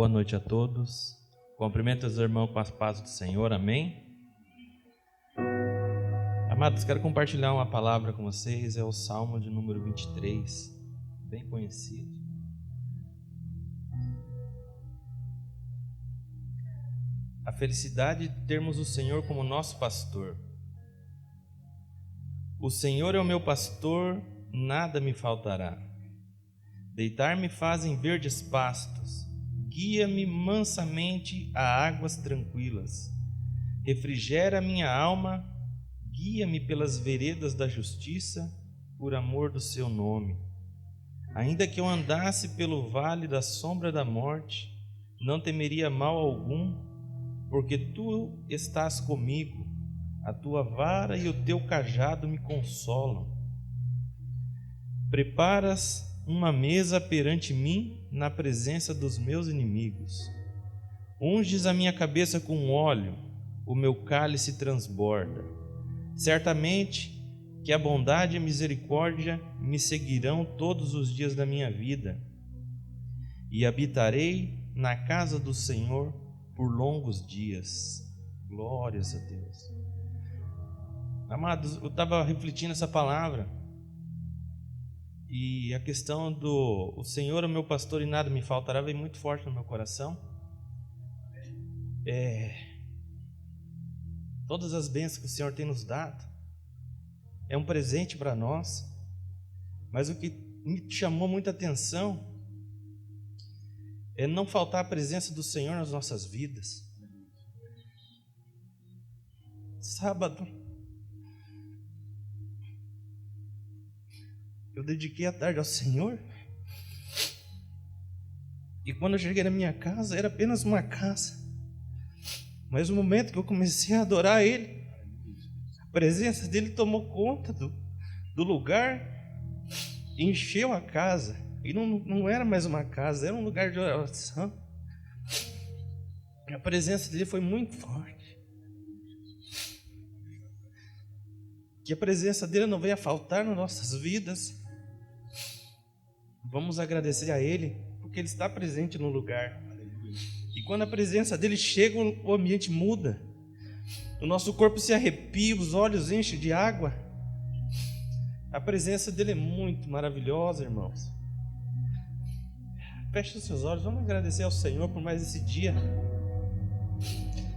Boa noite a todos. Cumprimento os irmãos com as pazes do Senhor, amém? Amados, quero compartilhar uma palavra com vocês, é o Salmo de número 23, bem conhecido. A felicidade de termos o Senhor como nosso pastor. O Senhor é o meu pastor, nada me faltará. Deitar-me faz em verdes pastos, guia-me mansamente a águas tranquilas. Refrigera minha alma, guia-me pelas veredas da justiça, por amor do seu nome. Ainda que eu andasse pelo vale da sombra da morte, não temeria mal algum, porque tu estás comigo, a tua vara e o teu cajado me consolam. Preparas uma mesa perante mim na presença dos meus inimigos. Unges a minha cabeça com óleo, o meu cálice transborda. Certamente que a bondade e a misericórdia me seguirão todos os dias da minha vida, e habitarei na casa do Senhor por longos dias. Glórias a Deus. Amados, eu estava refletindo essa palavra, e a questão do o Senhor é o meu pastor e nada me faltará veio muito forte no meu coração. Todas as bênçãos que o Senhor tem nos dado é um presente para nós, mas o que me chamou muita atenção é não faltar a presença do Senhor nas nossas vidas. Sábado eu dediquei a tarde ao Senhor, e quando eu cheguei na minha casa, era apenas uma casa, mas no momento que eu comecei a adorar Ele, a presença dEle tomou conta do lugar, encheu a casa, e não era mais uma casa, era um lugar de oração. A presença dEle foi muito forte, que a presença dEle não venha faltar nas nossas vidas. Vamos agradecer a Ele, porque Ele está presente no lugar. E quando a presença dEle chega, o ambiente muda. O nosso corpo se arrepia, os olhos enchem de água. A presença dEle é muito maravilhosa, irmãos. Feche os seus olhos, vamos agradecer ao Senhor por mais esse dia.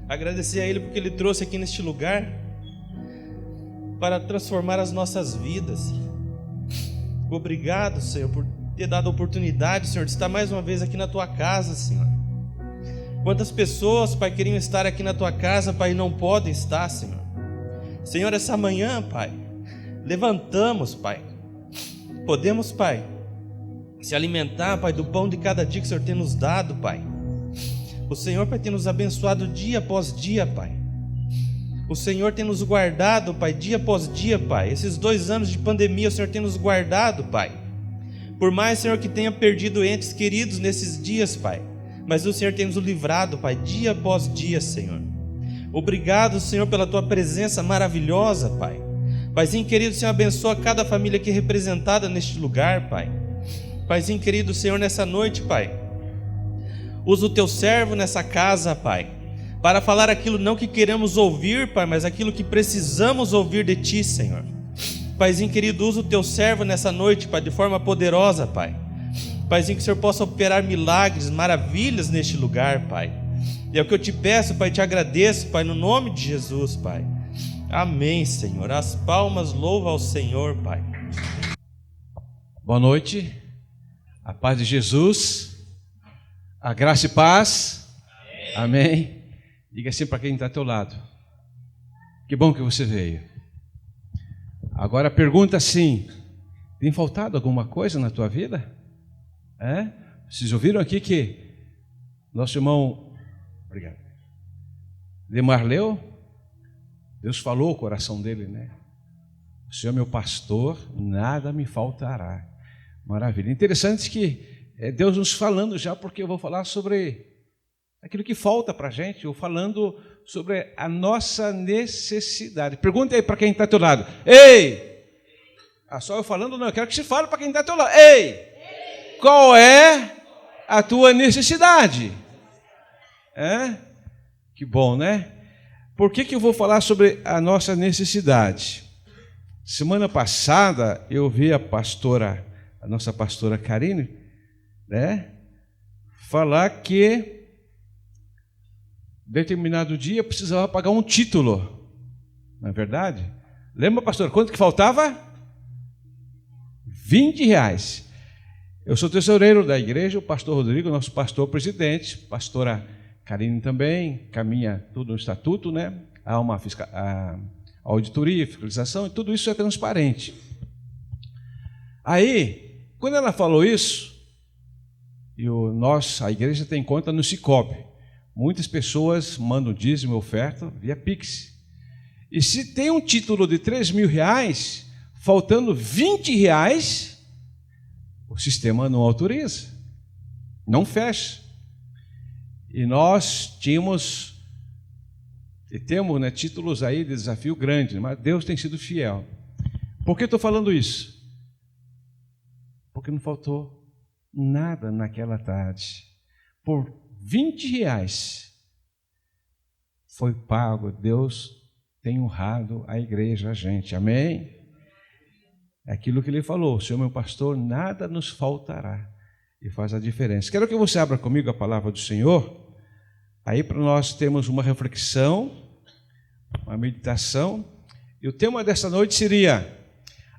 Agradecer a Ele porque Ele trouxe aqui neste lugar para transformar as nossas vidas. Obrigado, Senhor, por ter dado a oportunidade, Senhor, de estar mais uma vez aqui na Tua casa, Senhor. Quantas pessoas, Pai, queriam estar aqui na Tua casa, Pai, e não podem estar, Senhor. Senhor, essa manhã, Pai, levantamos, Pai. Podemos, Pai, se alimentar, Pai, do pão de cada dia que o Senhor tem nos dado, Pai. O Senhor, Pai, tem nos abençoado dia após dia, Pai. O Senhor tem nos guardado, Pai, dia após dia, Pai. Esses 2 anos de pandemia, o Senhor tem nos guardado, Pai. Por mais, Senhor, que tenha perdido entes queridos nesses dias, Pai, mas o Senhor tem nos livrado, Pai, dia após dia, Senhor. Obrigado, Senhor, pela Tua presença maravilhosa, Pai. Paizinho querido, Senhor, abençoa cada família aqui representada neste lugar, Pai. Paizinho querido, Senhor, nessa noite, Pai, usa o Teu servo nessa casa, Pai, para falar aquilo não que queremos ouvir, Pai, mas aquilo que precisamos ouvir de Ti, Senhor. Paizinho querido, usa o Teu servo nessa noite, Pai, de forma poderosa, Pai. Paizinho, que o Senhor possa operar milagres, maravilhas neste lugar, Pai. E é o que eu Te peço, Pai, Te agradeço, Pai, no nome de Jesus, Pai. Amém, Senhor. As palmas louvam ao Senhor, Pai. Boa noite. A paz de Jesus. A graça e paz. Amém. Diga assim para quem está ao teu lado: que bom que você veio. Agora pergunta assim: tem faltado alguma coisa na tua vida? Vocês ouviram aqui que nosso irmão, obrigado, Lemar leu? Deus falou o coração dele, né? O Senhor é meu pastor, nada me faltará. Maravilha. Interessante que é Deus nos falando já, porque eu vou falar sobre aquilo que falta para a gente, ou falando sobre a nossa necessidade. Pergunta aí para quem está ao teu lado: ei! Só eu falando? Não, eu quero que você fale para quem está ao teu lado: ei! Qual é a tua necessidade? Que bom, né? Por que eu vou falar sobre a nossa necessidade? Semana passada eu vi a nossa pastora Karine, né, falar que determinado dia precisava pagar um título. Não é verdade? Lembra, pastor, quanto que faltava? R$20. Eu sou tesoureiro da igreja, o pastor Rodrigo, nosso pastor presidente, pastora Karine também, caminha tudo no estatuto, né? Há uma auditoria, fiscalização, e tudo isso é transparente. Aí, quando ela falou isso, a igreja tem conta no Sicoob. Muitas pessoas mandam dízimo e oferta via Pix. E se tem um título de R$3.000, faltando R$20, o sistema não autoriza, não fecha. E nós temos, né, títulos aí de desafio grande, mas Deus tem sido fiel. Por que estou falando isso? Porque não faltou nada naquela tarde. Por R$20 foi pago. Deus tem honrado a igreja, a gente. Amém? É aquilo que ele falou: Senhor meu pastor, nada nos faltará. E faz a diferença. Quero que você abra comigo a palavra do Senhor, aí para nós termos uma reflexão, uma meditação. E o tema dessa noite seria: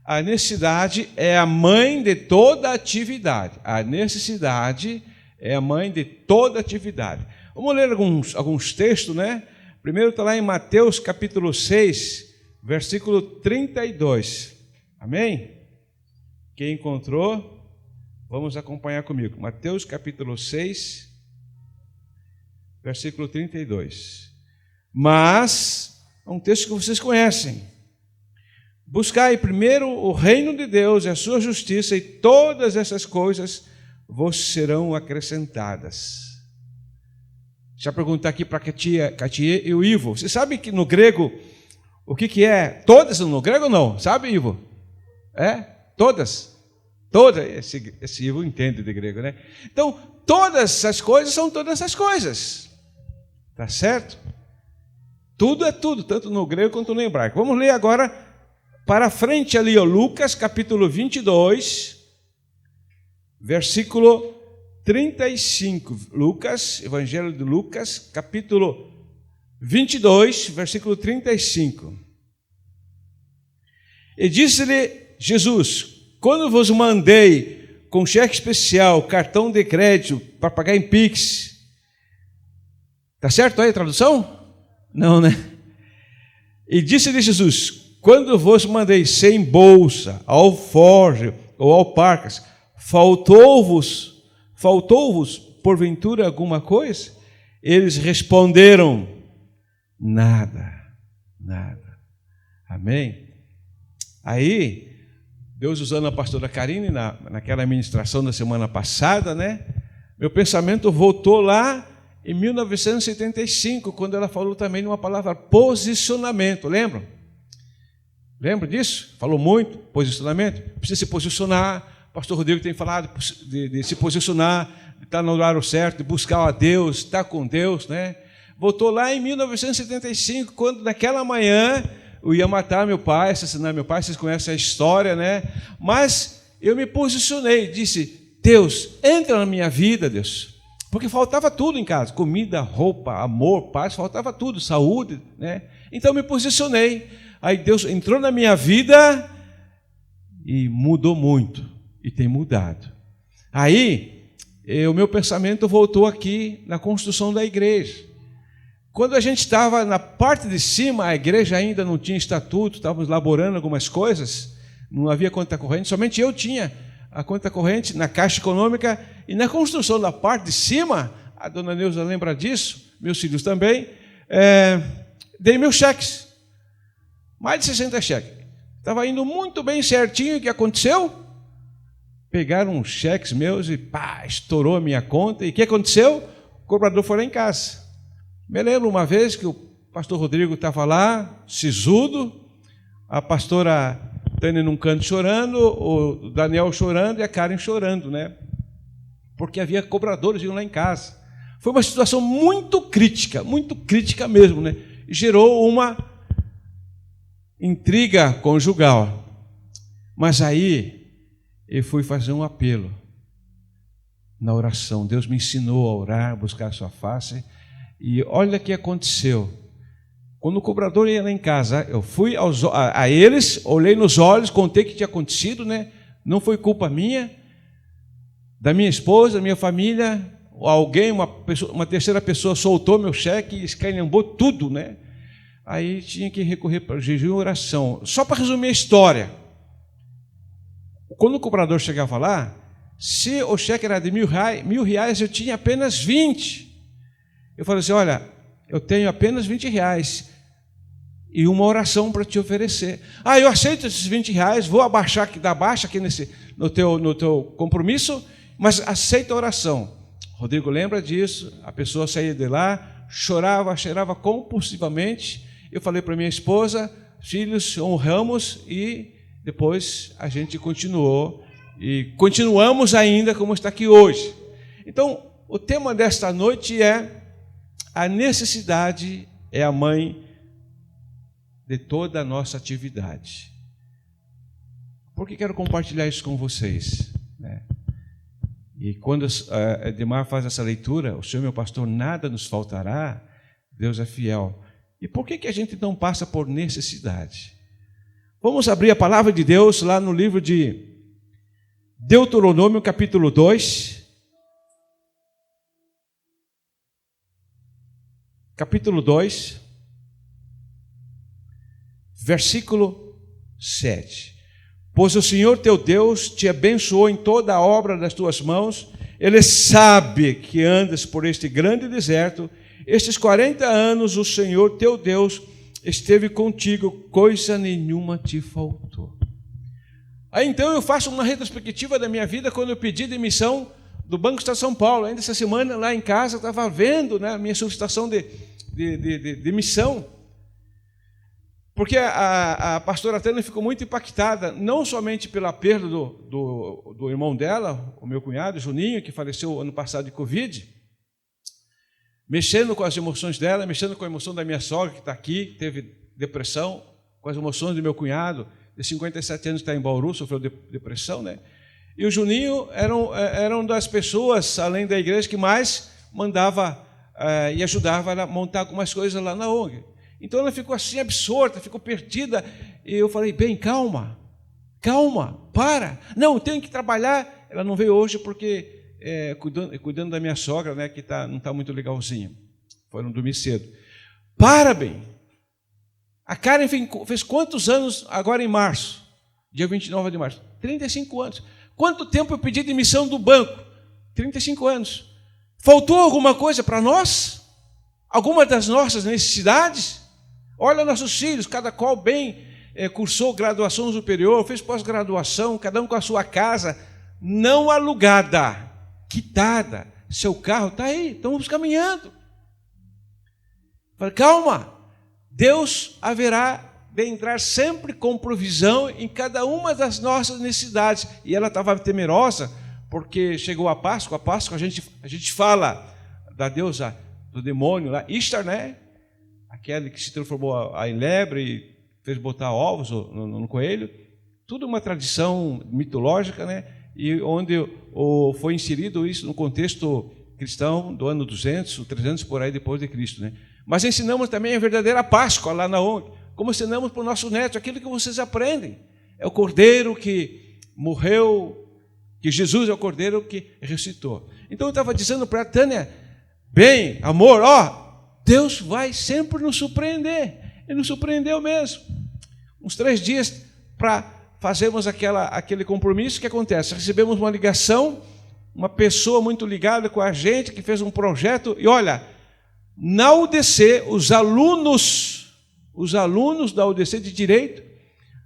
a necessidade é a mãe de toda atividade. A necessidade é a mãe de toda atividade. Vamos ler alguns textos, né? Primeiro está lá em Mateus capítulo 6, versículo 32. Amém? Quem encontrou, vamos acompanhar comigo. Mateus capítulo 6, versículo 32. Mas, é um texto que vocês conhecem: buscai primeiro o reino de Deus e a sua justiça, e todas essas coisas vos serão acrescentadas. Deixa eu perguntar aqui para a Katia e o Ivo. Você sabe que no grego, o que é? Todas no grego ou não? Sabe, Ivo? Todas. Todas. Esse Ivo entende de grego, né? Então, todas essas coisas são todas essas coisas. Tá certo? Tudo é tudo, tanto no grego quanto no hebraico. Vamos ler agora para frente ali, Lucas capítulo 22, versículo 35. Lucas, Evangelho de Lucas, capítulo 22, versículo 35. E disse-lhe Jesus: quando vos mandei com cheque especial, cartão de crédito para pagar em Pix. Está certo aí a tradução? Não, né? E disse-lhe Jesus: quando vos mandei sem bolsa, alforje ou alparcas, faltou-vos porventura alguma coisa? Eles responderam: nada. Amém? Aí, Deus usando a pastora Karine naquela ministração da semana passada, né? Meu pensamento voltou lá em 1975, quando ela falou também numa palavra posicionamento. Lembram? Lembra disso? Falou muito, posicionamento. Precisa se posicionar. O pastor Rodrigo tem falado de se posicionar, de estar no horário certo, de buscar a Deus, estar com Deus, né? Voltou lá em 1975, quando naquela manhã eu ia matar meu pai, assassinar meu pai. Vocês conhecem a história, né? Mas eu me posicionei, disse: Deus, entra na minha vida, Deus. Porque faltava tudo em casa: comida, roupa, amor, paz, faltava tudo, saúde, né? Então eu me posicionei. Aí Deus entrou na minha vida e mudou muito, e tem mudado. Aí o meu pensamento voltou aqui na construção da igreja. Quando a gente estava na parte de cima, a igreja ainda não tinha estatuto, estávamos elaborando algumas coisas, não havia conta corrente, somente eu tinha a conta corrente na Caixa Econômica. E na construção da parte de cima, a dona Neuza lembra disso, meus filhos também, dei meus cheques, mais de 60 cheques. Estava indo muito bem certinho. O que aconteceu? Pegaram os cheques meus e estourou a minha conta. E o que aconteceu? O cobrador foi lá em casa. Me lembro uma vez que o pastor Rodrigo estava lá, sisudo, a pastora Tânia num canto chorando, o Daniel chorando e a Karen chorando, né? Porque havia cobradores indo lá em casa. Foi uma situação muito crítica mesmo, né? Gerou uma intriga conjugal. Mas aí eu fui fazer um apelo na oração. Deus me ensinou a orar, buscar a sua face. E olha o que aconteceu. Quando o cobrador ia lá em casa, eu fui a eles, olhei nos olhos, contei o que tinha acontecido, né? Não foi culpa minha, da minha esposa, da minha família. Alguém, uma terceira pessoa soltou meu cheque e escaneambou tudo, né? Aí tinha que recorrer para jejum e oração. Só para resumir a história. Quando o cobrador chegava lá, se o cheque era de R$1.000, eu tinha apenas 20. Eu falei assim, olha, eu tenho apenas R$20 e uma oração para te oferecer. Eu aceito esses R$20, vou dar baixa aqui no teu compromisso, mas aceito a oração. Rodrigo lembra disso, a pessoa saía de lá, chorava compulsivamente. Eu falei para minha esposa, filhos, honramos, e depois a gente continuou, e continuamos ainda como está aqui hoje. Então, o tema desta noite é: a necessidade é a mãe de toda a nossa atividade. Por que quero compartilhar isso com vocês, né? E quando Edmar faz essa leitura, o Senhor meu pastor, nada nos faltará, Deus é fiel. E por que a gente não passa por necessidade? Vamos abrir a palavra de Deus lá no livro de Deuteronômio, capítulo 2. Capítulo 2, versículo 7. Pois o Senhor teu Deus te abençoou em toda a obra das tuas mãos. Ele sabe que andas por este grande deserto. Estes 40 anos o Senhor teu Deus esteve contigo, coisa nenhuma te faltou. Aí então eu faço uma retrospectiva da minha vida quando eu pedi demissão do Banco Estado de São Paulo. Ainda essa semana lá em casa eu estava vendo, né, a minha solicitação de demissão. Porque a pastora Tânia ficou muito impactada, não somente pela perda do irmão dela, o meu cunhado, Juninho, que faleceu ano passado de Covid, mexendo com as emoções dela, mexendo com a emoção da minha sogra, que está aqui, teve depressão, com as emoções do meu cunhado, de 57 anos, que está em Bauru, sofreu depressão, né? E o Juninho eram das pessoas, além da igreja, que mais mandava e ajudava a montar algumas coisas lá na ONG. Então ela ficou assim absorta, ficou perdida, e eu falei, bem, calma, para, não, eu tenho que trabalhar. Ela não veio hoje porque cuidando da minha sogra, né, que não está muito legalzinha, foram dormir cedo. Para, bem, a Karen fez quantos anos agora em março, dia 29 de março? 35 anos. Quanto tempo eu pedi demissão do banco? 35 anos. Faltou alguma coisa para nós? Alguma das nossas necessidades? Olha nossos filhos, cada qual bem cursou graduação superior, fez pós-graduação, cada um com a sua casa, não alugada, quitada. Seu carro está aí, estamos caminhando. Falei, calma, Deus haverá de entrar sempre com provisão em cada uma das nossas necessidades. E ela estava temerosa, porque chegou a Páscoa a gente fala da deusa do demônio lá, Ishtar, né? Aquele que se transformou em lebre e fez botar ovos no coelho. Tudo uma tradição mitológica, né? E onde foi inserido isso no contexto cristão do ano 200, 300 por aí depois de Cristo, né? Mas ensinamos também a verdadeira Páscoa lá na ONG, como ensinamos para o nosso neto, aquilo que vocês aprendem. É o Cordeiro que morreu, que Jesus é o Cordeiro que ressuscitou. Então eu estava dizendo para a Tânia, bem, amor, Deus vai sempre nos surpreender. Ele nos surpreendeu mesmo. Uns 3 dias para fazermos aquele compromisso. O que acontece? Recebemos uma ligação, uma pessoa muito ligada com a gente, que fez um projeto, e olha, na UDC, os alunos da UDC de Direito,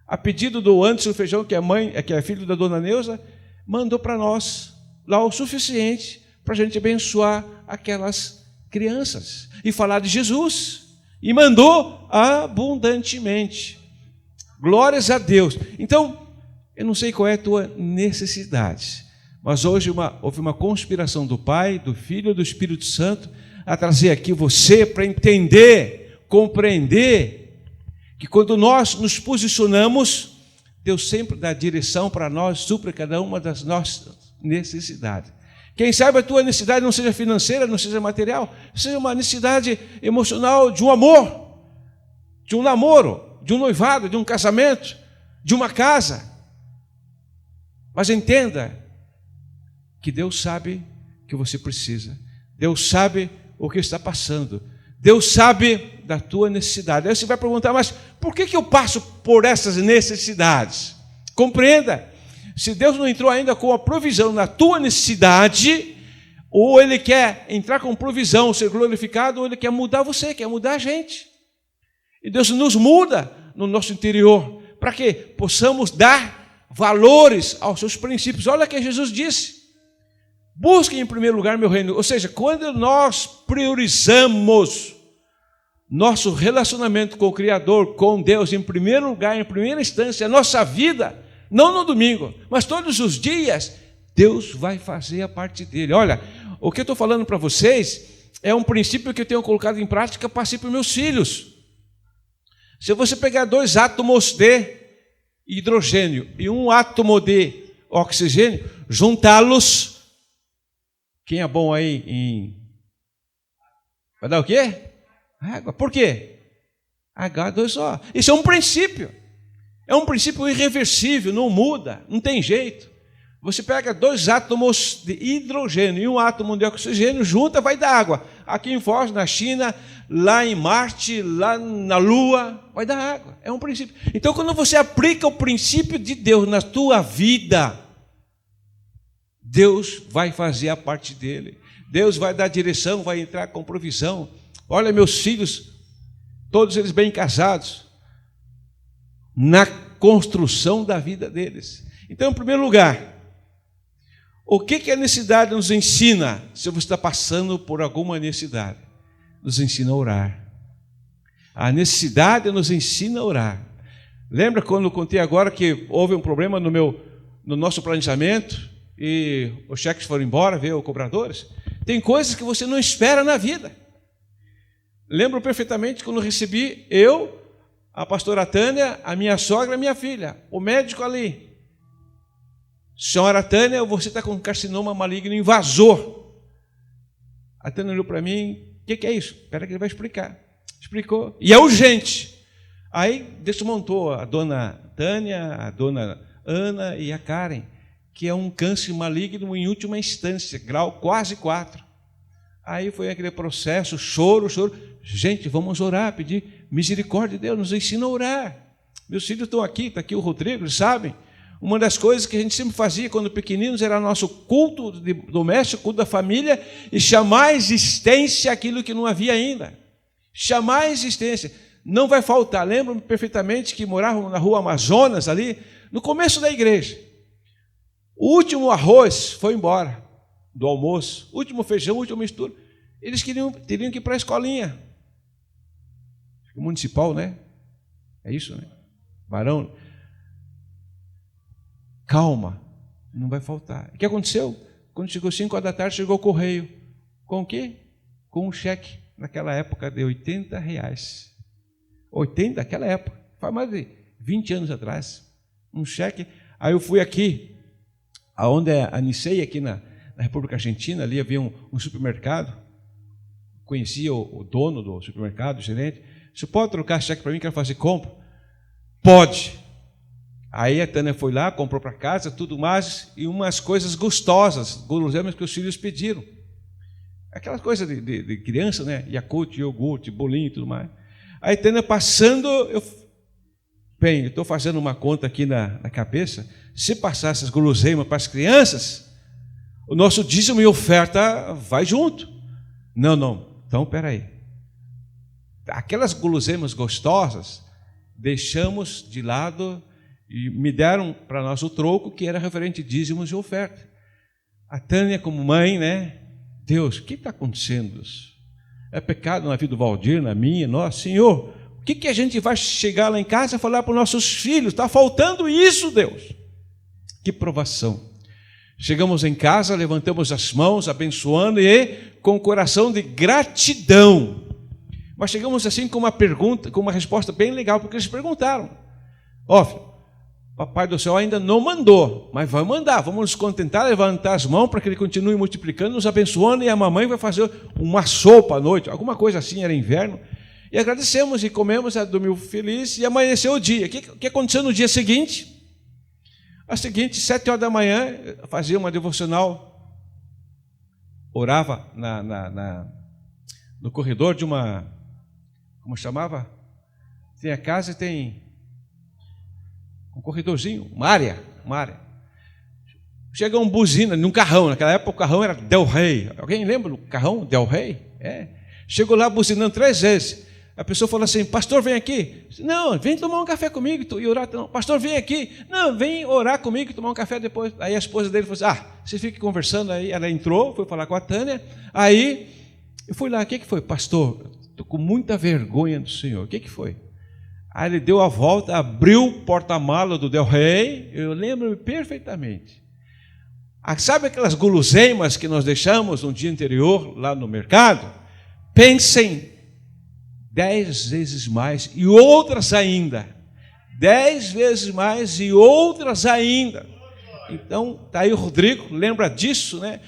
a pedido do Anderson Feijão, que é filho da dona Neuza, mandou para nós lá o suficiente para a gente abençoar aquelas crianças e falar de Jesus, e mandou abundantemente. Glórias a Deus. Então, eu não sei qual é a tua necessidade, Mas hoje houve uma conspiração do Pai, do Filho e do Espírito Santo a trazer aqui você para entender, compreender que quando nós nos posicionamos, Deus sempre dá direção para nós, supre cada uma das nossas necessidades. Quem sabe a tua necessidade não seja financeira, não seja material, seja uma necessidade emocional de um amor, de um namoro, de um noivado, de um casamento, de uma casa. Mas entenda que Deus sabe o que você precisa. Deus sabe o que está passando. Deus sabe da tua necessidade. Aí você vai perguntar, mas por que eu passo por essas necessidades? Compreenda, se Deus não entrou ainda com a provisão na tua necessidade, ou Ele quer entrar com provisão, ser glorificado, ou Ele quer mudar você, quer mudar a gente. E Deus nos muda no nosso interior, para que possamos dar valores aos seus princípios. Olha o que Jesus disse: busquem em primeiro lugar meu reino. Ou seja, quando nós priorizamos nosso relacionamento com o Criador, com Deus, em primeiro lugar, em primeira instância, a nossa vida, não no domingo, mas todos os dias, Deus vai fazer a parte dele. Olha, o que eu estou falando para vocês é um princípio que eu tenho colocado em prática, passei para os meus filhos. Se você pegar 2 átomos de hidrogênio e um átomo de oxigênio, juntá-los, quem é bom aí em... vai dar o quê? Água. Por quê? H2O. Isso é um princípio. É um princípio irreversível, não muda, não tem jeito. Você pega 2 átomos de hidrogênio e um átomo de oxigênio, junta, vai dar água. Aqui em Foz, na China, lá em Marte, lá na Lua, vai dar água. É um princípio. Então, quando você aplica o princípio de Deus na tua vida, Deus vai fazer a parte dele. Deus vai dar direção, vai entrar com provisão. Olha, meus filhos, todos eles bem casados, na construção da vida deles. Então, em primeiro lugar, o que a necessidade nos ensina? Se você está passando por alguma necessidade, nos ensina a orar. A necessidade nos ensina a orar. Lembra quando eu contei agora que houve um problema no nosso planejamento e os cheques foram embora, veio os cobradores? Tem coisas que você não espera na vida. Lembro perfeitamente quando recebi eu, a pastora Tânia, a minha sogra e a minha filha, o médico ali. Senhora Tânia, você está com carcinoma maligno invasor. A Tânia olhou para mim, o que é isso? Espera que ele vai explicar. Explicou. E é urgente. Aí desmontou a dona Tânia, a dona Ana e a Karen, que é um câncer maligno em última instância, grau quase 4. Aí foi aquele processo, choro. Gente, vamos orar, pedir misericórdia de Deus, nos ensina a orar. Meus filhos estão aqui, está aqui o Rodrigo, eles sabem. Uma das coisas que a gente sempre fazia quando pequeninos era nosso culto doméstico, culto da família, e chamar a existência aquilo que não havia ainda. Chamar a existência. Não vai faltar. Lembro-me perfeitamente que moravam na rua Amazonas, ali, no começo da igreja. O último arroz foi embora do almoço, o último feijão, o último mistura. Eles teriam que ir para a escolinha. Municipal, né? É isso, né? Barão. Calma, não vai faltar. O que aconteceu? Quando chegou 5 horas da tarde, chegou o correio. Com o quê? Com um cheque, naquela época, de R$80. 80, naquela época, faz mais de 20 anos atrás. Um cheque. Aí eu fui aqui, aonde é a Nicei, aqui na República Argentina, ali havia um supermercado. Conhecia o dono do supermercado, o gerente. Você pode trocar cheque para mim, quero fazer compra? Pode. Aí a Tânia foi lá, comprou para casa, tudo mais, e umas coisas gostosas, guloseimas que os filhos pediram. Aquelas coisas de criança, né? Yakult, iogurte, bolinho e tudo mais. Aí a Tânia passando, eu estou fazendo uma conta aqui na cabeça, se passar essas guloseimas para as crianças, o nosso dízimo e oferta vai junto. Não, então peraí. Aquelas guloseimas gostosas, deixamos de lado e me deram para nós o troco que era referente a dízimos e oferta. A Tânia, como mãe, né? Deus, o que está acontecendo? É pecado na vida do Valdir, na minha, nossa, Senhor, o que a gente vai chegar lá em casa e falar para os nossos filhos? Está faltando isso, Deus. Que provação. Chegamos em casa, levantamos as mãos, abençoando e com o coração de gratidão. Mas chegamos assim com uma pergunta, com uma resposta bem legal, porque eles perguntaram: ó, Papai do céu ainda não mandou, mas vai mandar. Vamos nos contentar, levantar as mãos para que ele continue multiplicando, nos abençoando, e a mamãe vai fazer uma sopa à noite, alguma coisa assim, era inverno. E agradecemos e comemos, dormiu feliz e amanheceu o dia. O que aconteceu no dia seguinte? A seguinte, 7 horas da manhã, fazia uma devocional, orava no corredor de uma, como chamava? Tem a casa e tem um corredorzinho, uma área. Chega um buzina num carrão, naquela época o carrão era Del Rey. Alguém lembra do carrão Del Rey? Chegou lá buzinando 3 vezes. A pessoa falou assim: pastor, vem aqui. Não, vem tomar um café comigo e orar. Não, pastor, vem aqui. Não, vem orar comigo e tomar um café depois. Aí a esposa dele falou assim: você fica conversando aí. Ela entrou, foi falar com a Tânia. Aí eu fui lá: o que foi? Pastor, estou com muita vergonha do senhor. O que foi? Aí ele deu a volta, abriu o porta-mala do Del Rey. Eu lembro perfeitamente. Sabe aquelas guloseimas que nós deixamos no dia anterior lá no mercado? Pensem 10 vezes mais e outras ainda. 10 vezes mais e outras ainda. Então, está aí o Rodrigo, lembra disso, né?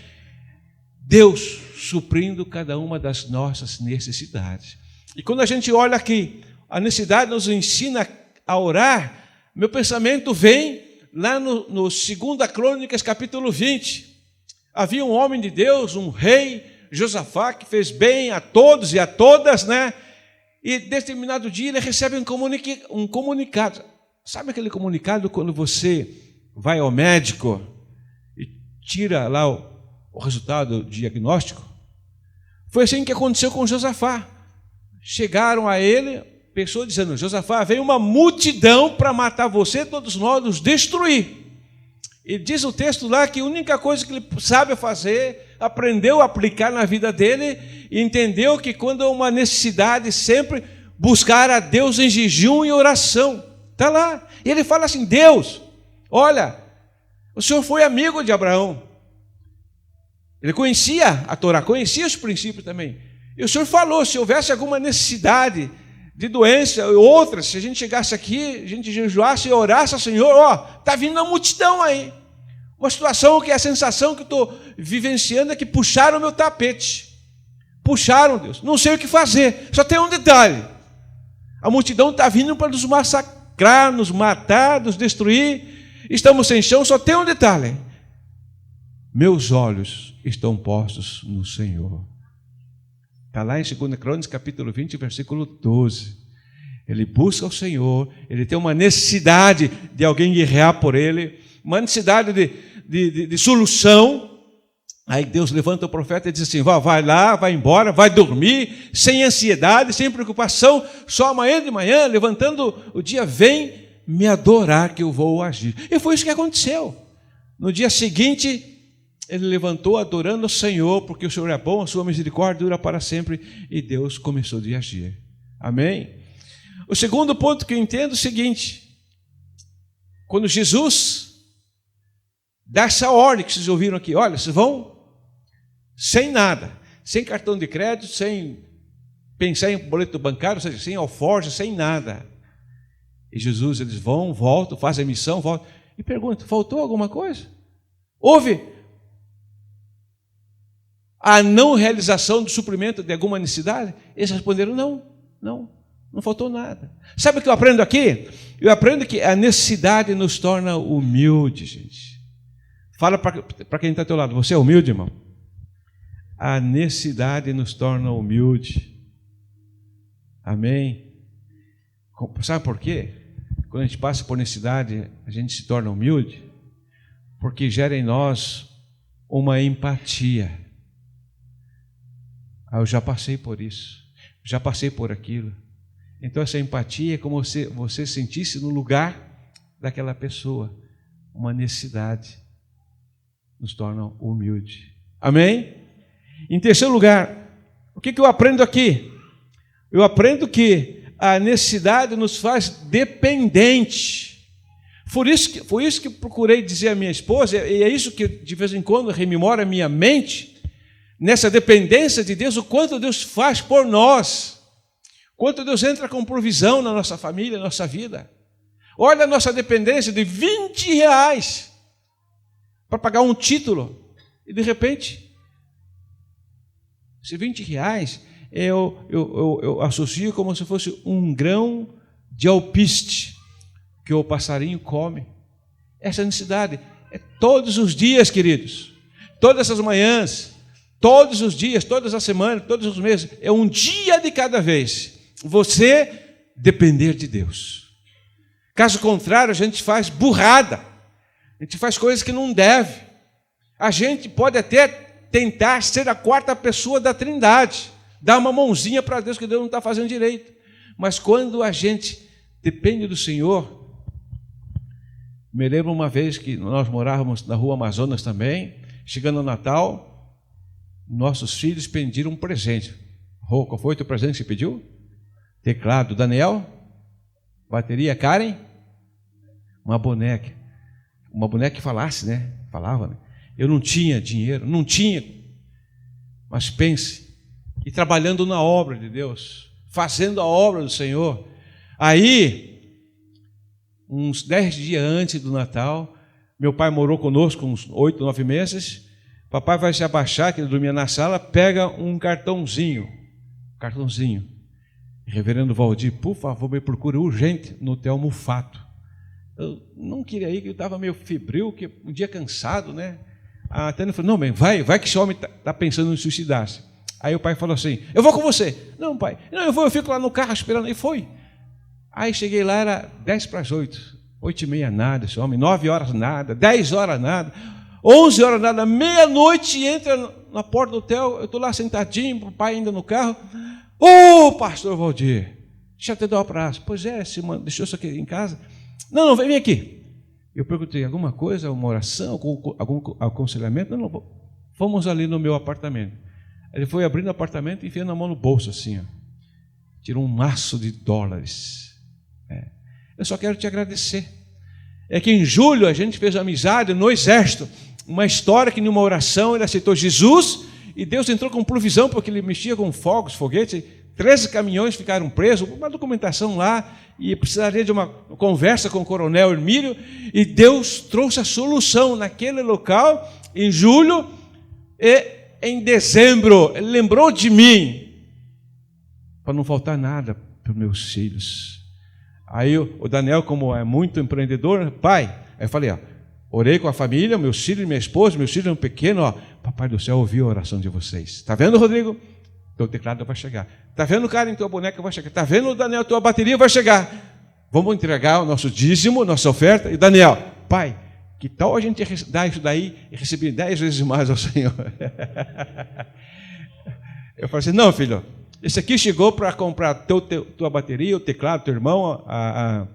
Deus suprindo cada uma das nossas necessidades. E quando a gente olha aqui, a necessidade nos ensina a orar, meu pensamento vem lá no 2 Crônicas, capítulo 20. Havia um homem de Deus, um rei, Josafá, que fez bem a todos e a todas, né? E determinado dia ele recebe um comunicado. Sabe aquele comunicado quando você vai ao médico e tira lá o resultado do diagnóstico? Foi assim que aconteceu com Josafá. Chegaram a ele pessoas dizendo: Josafá, veio uma multidão para matar você, todos nós, nos destruir. E diz o texto lá que a única coisa que ele sabe fazer, aprendeu a aplicar na vida dele, e entendeu que quando há uma necessidade, sempre buscar a Deus em jejum e oração. Está lá. E ele fala assim: Deus, olha, o Senhor foi amigo de Abraão. Ele conhecia a Torá, conhecia os princípios também. E o Senhor falou: se houvesse alguma necessidade de doença, outras, se a gente chegasse aqui, a gente jejuasse e orasse ao Senhor, está vindo uma multidão aí. Uma situação que é a sensação que eu estou vivenciando é que puxaram o meu tapete. Puxaram, Deus. Não sei o que fazer. Só tem um detalhe: a multidão está vindo para nos massacrar, nos matar, nos destruir. Estamos sem chão, só tem um detalhe: meus olhos estão postos no Senhor. Está lá em 2 Crônicas, capítulo 20, versículo 12. Ele busca o Senhor, ele tem uma necessidade de alguém guerrear por ele, uma necessidade de solução. Aí Deus levanta o profeta e diz assim: vai lá, vai embora, vai dormir, sem ansiedade, sem preocupação, só amanhã de manhã, levantando o dia, vem me adorar que eu vou agir. E foi isso que aconteceu. No dia seguinte, ele levantou adorando o Senhor, porque o Senhor é bom, a sua misericórdia dura para sempre, e Deus começou a agir. Amém? O segundo ponto que eu entendo é o seguinte: quando Jesus dá essa ordem que vocês ouviram aqui, olha, vocês vão sem nada, sem cartão de crédito, sem pensar em boleto bancário, ou seja, sem alforje, sem nada. E Jesus, eles vão, voltam, fazem a missão, voltam, e perguntam: faltou alguma coisa? Houve a não realização do suprimento de alguma necessidade? Eles responderam: não faltou nada. Sabe o que eu aprendo aqui? Eu aprendo que a necessidade nos torna humildes, gente. Fala para quem está ao teu lado: você é humilde, irmão? A necessidade nos torna humilde. Amém? Sabe por quê? Quando a gente passa por necessidade, a gente se torna humilde, porque gera em nós uma empatia. Eu já passei por isso, já passei por aquilo. Então essa empatia é como se você sentisse no lugar daquela pessoa. Uma necessidade nos torna humilde. Amém? Em terceiro lugar, o que eu aprendo aqui? Eu aprendo que a necessidade nos faz dependente. Foi isso que procurei dizer à minha esposa, e é isso que de vez em quando rememora a minha mente, nessa dependência de Deus, o quanto Deus faz por nós, quanto Deus entra com provisão na nossa família, na nossa vida. Olha a nossa dependência de R$20 para pagar um título, e de repente, esses R$20 eu associo como se fosse um grão de alpiste que o passarinho come. Essa necessidade é todos os dias, queridos, todas as manhãs, todos os dias, todas as semanas, todos os meses, é um dia de cada vez, você depender de Deus. Caso contrário, a gente faz burrada, a gente faz coisas que não deve, a gente pode até tentar ser a quarta pessoa da Trindade, dar uma mãozinha para Deus que Deus não está fazendo direito, mas quando a gente depende do Senhor. Me lembro uma vez que nós morávamos na rua Amazonas também, chegando no Natal, nossos filhos pediram um presente. Rô, qual foi o teu presente que você pediu? Teclado, Daniel? Bateria, Karen? Uma boneca que falasse, né? Falava, né? Eu não tinha dinheiro, não tinha, mas pense, e trabalhando na obra de Deus, fazendo a obra do Senhor. Aí, uns 10 dias antes do Natal, meu pai morou conosco uns 8, 9 meses, papai vai se abaixar, que ele dormia na sala, pega um cartãozinho, reverendo Valdir, por favor, me procure urgente no Hotel Mufato. Eu não queria ir, que eu estava meio febril, que um dia cansado, né? A Tânia falou, não, bem, vai que esse homem está pensando em suicidar-se. Aí o pai falou assim, eu vou com você. Não, pai, não, eu fico lá no carro esperando. E foi. Aí cheguei lá, era 7:50, 8:30 nada, esse homem, 9 horas nada, 10 horas nada, 11 horas nada, meia-noite entra na porta do hotel, eu estou lá sentadinho, o pai ainda no carro. Ô, pastor Valdir, deixa eu te dar um abraço. Pois é, Simão, deixou isso aqui em casa? Não, vem aqui. Eu perguntei, alguma coisa, uma oração, algum aconselhamento? Não, fomos ali no meu apartamento. Ele foi abrindo o apartamento e enfiando a mão no bolso assim, ó. Tirou um maço de dólares. Eu só quero te agradecer. É que em julho a gente fez amizade no exército, uma história que numa oração ele aceitou Jesus e Deus entrou com provisão porque ele mexia com fogos, foguetes, 13 caminhões ficaram presos, uma documentação lá e precisaria de uma conversa com o coronel Hermílio e Deus trouxe a solução naquele local em julho e em dezembro ele lembrou de mim para não faltar nada para os meus filhos. Aí o Daniel, como é muito empreendedor, pai, aí eu falei, orei com a família, meus filhos, minha esposa, meus filhos pequenos, papai do céu ouviu a oração de vocês. Está vendo, Rodrigo? Teu teclado vai chegar. Está vendo, Karen, tua boneca vai chegar. Está vendo, Daniel, tua bateria vai chegar. Vamos entregar o nosso dízimo, nossa oferta. E Daniel, pai, que tal a gente dar isso daí e receber 10 vezes mais ao Senhor? Eu falei assim, não, filho, esse aqui chegou para comprar tua bateria, o teclado, teu irmão, a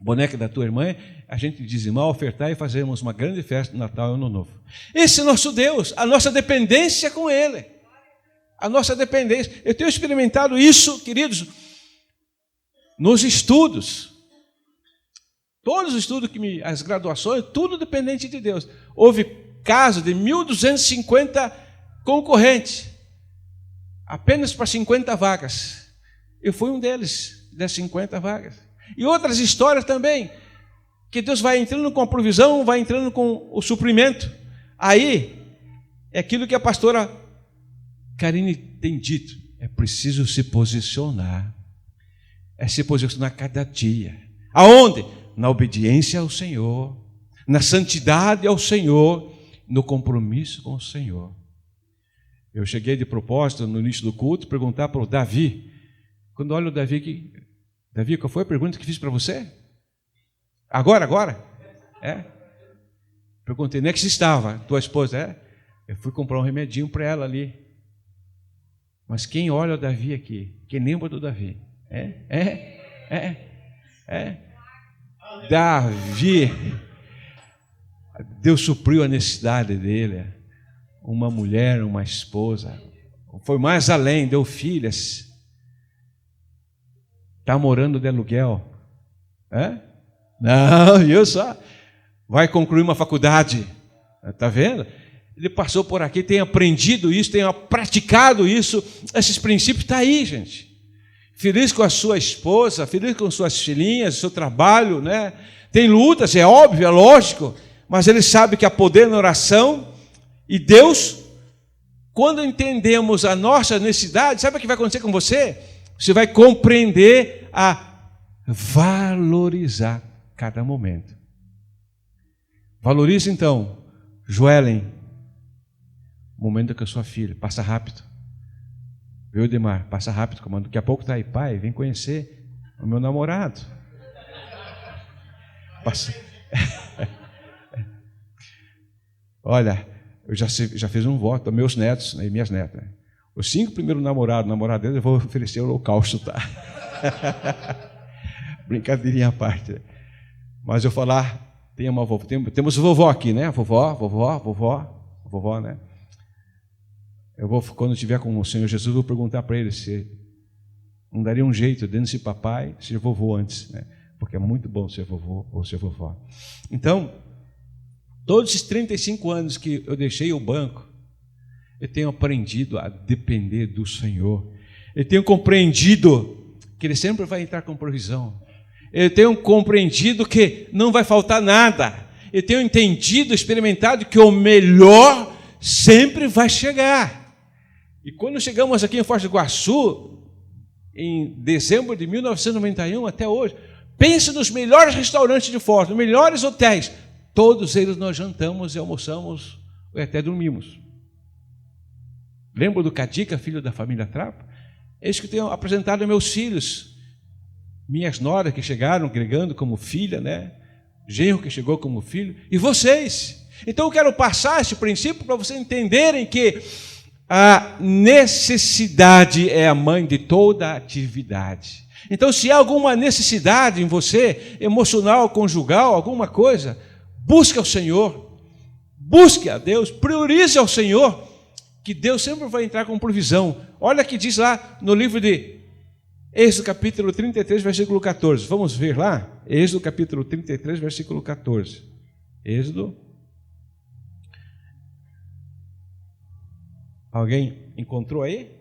boneca da tua irmã, a gente dizimar, ofertar e fazermos uma grande festa de Natal e Ano Novo. Esse é nosso Deus, a nossa dependência com Ele. A nossa dependência. Eu tenho experimentado isso, queridos, nos estudos. Todos os estudos, as graduações, tudo dependente de Deus. Houve caso de 1.250 concorrentes, apenas para 50 vagas. Eu fui um deles, das 50 vagas. E outras histórias também, que Deus vai entrando com a provisão, vai entrando com o suprimento. Aí, é aquilo que a pastora Karine tem dito, é preciso se posicionar. É se posicionar cada dia. Aonde? Na obediência ao Senhor, na santidade ao Senhor, no compromisso com o Senhor. Eu cheguei de propósito no início do culto, perguntar para o Davi. Quando olho o Davi aqui, Davi, qual foi a pergunta que fiz para você? Agora? Perguntei, onde é que você estava? Tua esposa, Eu fui comprar um remedinho para ela ali. Mas quem olha o Davi aqui? Quem lembra do Davi? Davi, Deus supriu a necessidade dele. Uma mulher, uma esposa. Foi mais além, deu filhas. Está morando de aluguel. Não, eu só. Vai concluir uma faculdade. Está vendo? Ele passou por aqui, tem aprendido isso, tem praticado isso. Esses princípios estão aí, gente. Feliz com a sua esposa, feliz com suas filhinhas, seu trabalho, né? Tem lutas, é óbvio, é lógico, mas ele sabe que há poder na oração. E Deus, quando entendemos a nossa necessidade, sabe o que vai acontecer com você? Você vai compreender a valorizar cada momento. Valorize então, Joelen, o momento com a sua filha, passa rápido. Viu, Edmar? Passa rápido, comando. Daqui a pouco está aí, pai, vem conhecer o meu namorado. Passa. Olha, eu já fiz um voto aos meus netos e minhas netas. Os 5 primeiros namorados deles, eu vou oferecer o holocausto, tá? Brincadeirinha à parte. Mas eu falar, temos vovó aqui, né? Vovó, né? Quando eu estiver com o Senhor Jesus, vou perguntar para ele se não daria um jeito dentro de ser papai, ser vovô antes, né? Porque é muito bom ser vovô ou ser vovó. Então, todos esses 35 anos que eu deixei o banco, eu tenho aprendido a depender do Senhor. Eu tenho compreendido que Ele sempre vai entrar com provisão. Eu tenho compreendido que não vai faltar nada. Eu tenho entendido, experimentado que o melhor sempre vai chegar. E quando chegamos aqui em Foz do Iguaçu, em dezembro de 1991 até hoje, pense nos melhores restaurantes de Foz, nos melhores hotéis. Todos eles nós jantamos e almoçamos e até dormimos. Lembro do Cadica, filho da família Trapa? Eis que eu tenho apresentado a meus filhos, minhas noras que chegaram agregando como filha, né? Genro que chegou como filho, e vocês. Então eu quero passar esse princípio para vocês entenderem que a necessidade é a mãe de toda atividade. Então, se há alguma necessidade em você, emocional, conjugal, alguma coisa, busque ao Senhor, busque a Deus, priorize ao Senhor, que Deus sempre vai entrar com provisão. Olha que diz lá no livro de Êxodo capítulo 33, versículo 14. Vamos ver lá? Êxodo capítulo 33, versículo 14. Êxodo. Alguém encontrou aí?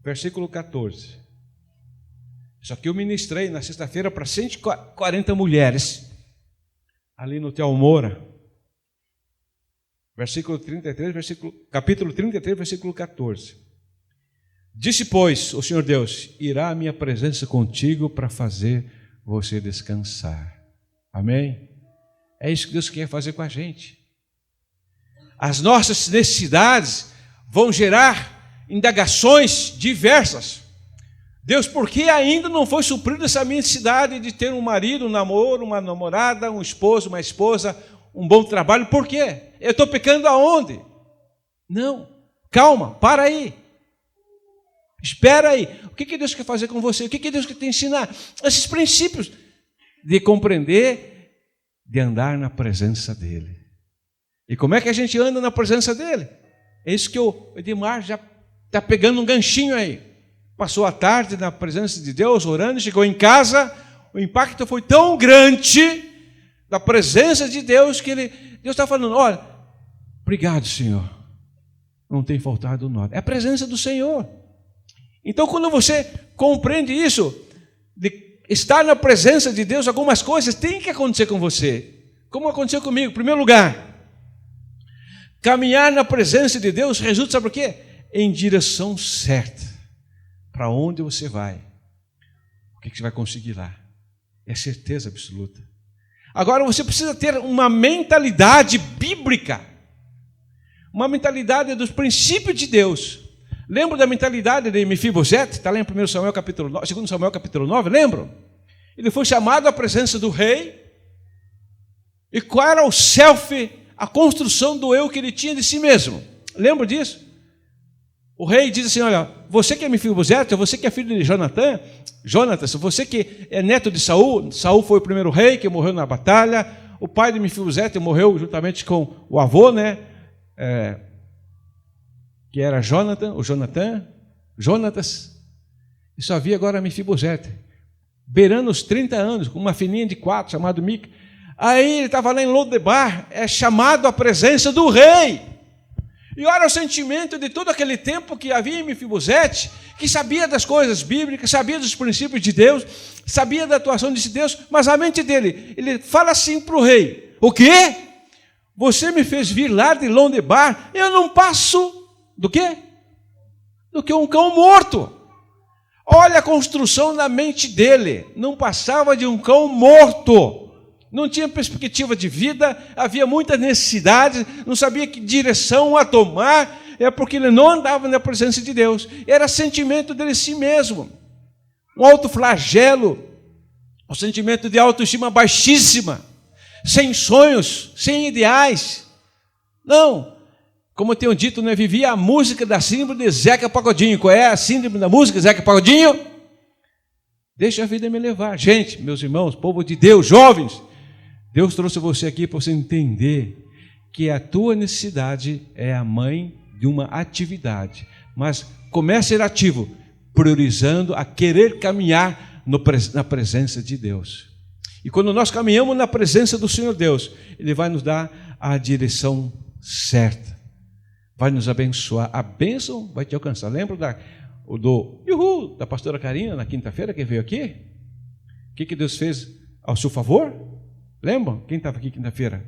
Versículo 14. Isso aqui eu ministrei na sexta-feira para 140 mulheres, ali no Hotel Moura. Capítulo 33, versículo 14. Disse, pois, o Senhor Deus, irá a minha presença contigo para fazer você descansar. Amém? É isso que Deus quer fazer com a gente. As nossas necessidades vão gerar indagações diversas. Deus, por que ainda não foi suprida essa minha necessidade de ter um marido, um namoro, uma namorada, um esposo, uma esposa, um bom trabalho? Por quê? Eu estou pecando aonde? Não, calma, para aí. Espera aí. O que Deus quer fazer com você? O que Deus quer te ensinar? Esses princípios de compreender, de andar na presença dEle. E como é que a gente anda na presença dEle? É isso que o Edmar já está pegando um ganchinho aí. Passou a tarde na presença de Deus, orando, chegou em casa, o impacto foi tão grande da presença de Deus que Deus está falando, olha, obrigado, Senhor, não tem faltado nada. É a presença do Senhor. Então, quando você compreende isso, de estar na presença de Deus, algumas coisas têm que acontecer com você, como aconteceu comigo. Em primeiro lugar, caminhar na presença de Deus resulta, sabe por quê? Em direção certa. Para onde você vai? O que você vai conseguir lá? É certeza absoluta. Agora, você precisa ter uma mentalidade bíblica, uma mentalidade dos princípios de Deus. Lembra da mentalidade de Mefibosete? Está lá em 2 Samuel capítulo 9, lembram? Ele foi chamado à presença do rei. E qual era o self, a construção do eu que ele tinha de si mesmo? Lembra disso? O rei diz assim, olha, você que é Mefibosete, você que é filho de Jonatas, você que é neto de Saul, Saul foi o primeiro rei que morreu na batalha, o pai de Mefibosete morreu juntamente com o avô, né? Que era Jonatas, e só havia agora Mefibosete. beirando os 30 anos, com uma filhinha de 4, chamada Mica. Aí ele estava lá em Lodebar, é chamado à presença do rei. E olha o sentimento de todo aquele tempo que havia em Mefibosete, que sabia das coisas bíblicas, sabia dos princípios de Deus, sabia da atuação de Deus, mas a mente dele, ele fala assim para o rei: o quê? Você me fez vir lá de Lodebar, eu não passo do quê? Do que um cão morto. Olha a construção na mente dele, não passava de um cão morto. Não tinha perspectiva de vida, havia muita necessidade, não sabia que direção a tomar, é porque ele não andava na presença de Deus. Era sentimento dele si mesmo, um autoflagelo, um sentimento de autoestima baixíssima, sem sonhos, sem ideais. Não, como eu tenho dito, né, vivia a música da síndrome de Zeca Pagodinho. Qual é a síndrome da música, Zeca Pagodinho? Deixa a vida me levar. Gente, meus irmãos, povo de Deus, jovens, Deus trouxe você aqui para você entender que a tua necessidade é a mãe de uma atividade. Mas comece a ser ativo, priorizando a querer caminhar na presença de Deus. E quando nós caminhamos na presença do Senhor Deus, Ele vai nos dar a direção certa, vai nos abençoar. A bênção vai te alcançar. Lembra da pastora Karina na quinta-feira que veio aqui? O que Deus fez ao seu favor? Lembram? Quem estava aqui quinta-feira?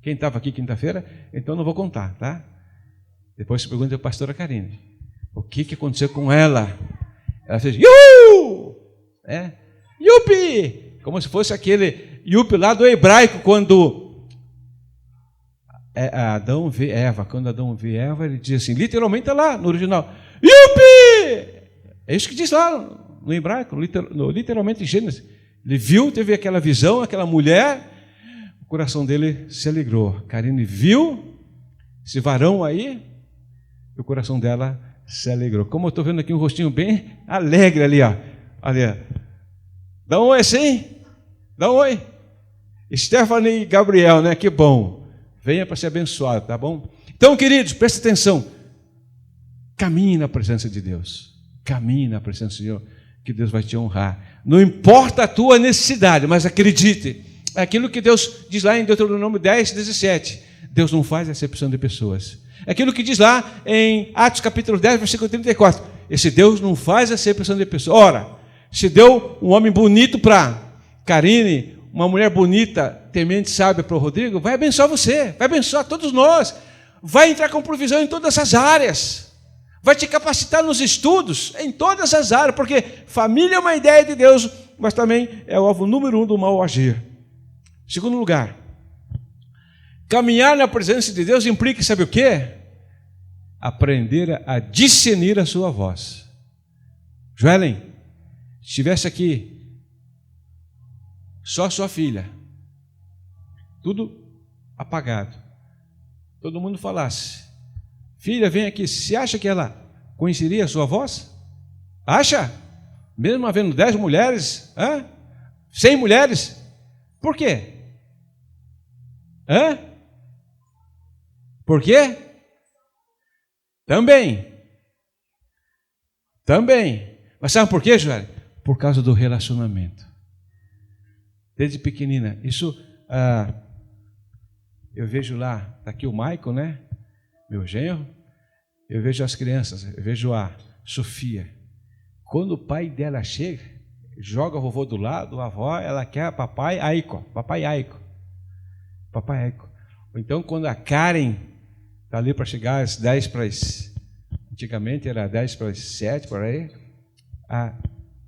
Quem estava aqui quinta-feira? Então não vou contar, tá? Depois você pergunta para a pastora Karina. O que aconteceu com ela? Ela fez Yuhu! Yupi! Como se fosse aquele Yupi lá do hebraico, quando Adão vê Eva. Quando Adão vê Eva, ele diz assim, literalmente está lá no original, Yupi! É isso que diz lá no hebraico, literalmente em Gênesis. Ele viu, teve aquela visão, aquela mulher, o coração dele se alegrou. Karine viu esse varão aí, e o coração dela se alegrou. Como eu estou vendo aqui um rostinho bem alegre ali, ó. Ali, ó. Dá um oi assim, dá um oi. Stephanie e Gabriel, né? Que bom. Venha para ser abençoado, tá bom? Então, queridos, preste atenção. Caminhe na presença de Deus. Caminhe na presença do Senhor, que Deus vai te honrar. Não importa a tua necessidade, mas acredite, é aquilo que Deus diz lá em Deuteronômio 10, 17. Deus não faz acepção de pessoas. É aquilo que diz lá em Atos capítulo 10, versículo 34. Esse Deus não faz acepção de pessoas. Ora, se deu um homem bonito para Karine, uma mulher bonita, temente, sábia para o Rodrigo, vai abençoar você, vai abençoar todos nós, vai entrar com provisão em todas as áreas. Vai te capacitar nos estudos, em todas as áreas, porque família é uma ideia de Deus, mas também é o alvo número 1 do mal agir. Segundo lugar, caminhar na presença de Deus implica, sabe o quê? Aprender a discernir a sua voz. Joelen, se estivesse aqui só sua filha, tudo apagado, todo mundo falasse, filha, vem aqui. Você acha que ela conheceria a sua voz? Acha? Mesmo havendo 10 mulheres, 100 mulheres. Por quê? Por quê? Também. Mas sabe por quê, Joel? Por causa do relacionamento. Desde pequenina. Isso, eu vejo lá, está aqui o Michael, né? Meu genro, eu vejo as crianças, eu vejo a Sofia. Quando o pai dela chega, joga o vovô do lado, a avó, ela quer papai Aiko. Ou então, quando a Karen está ali para chegar às 10 para as... Antigamente era 10 para as 7, por aí. A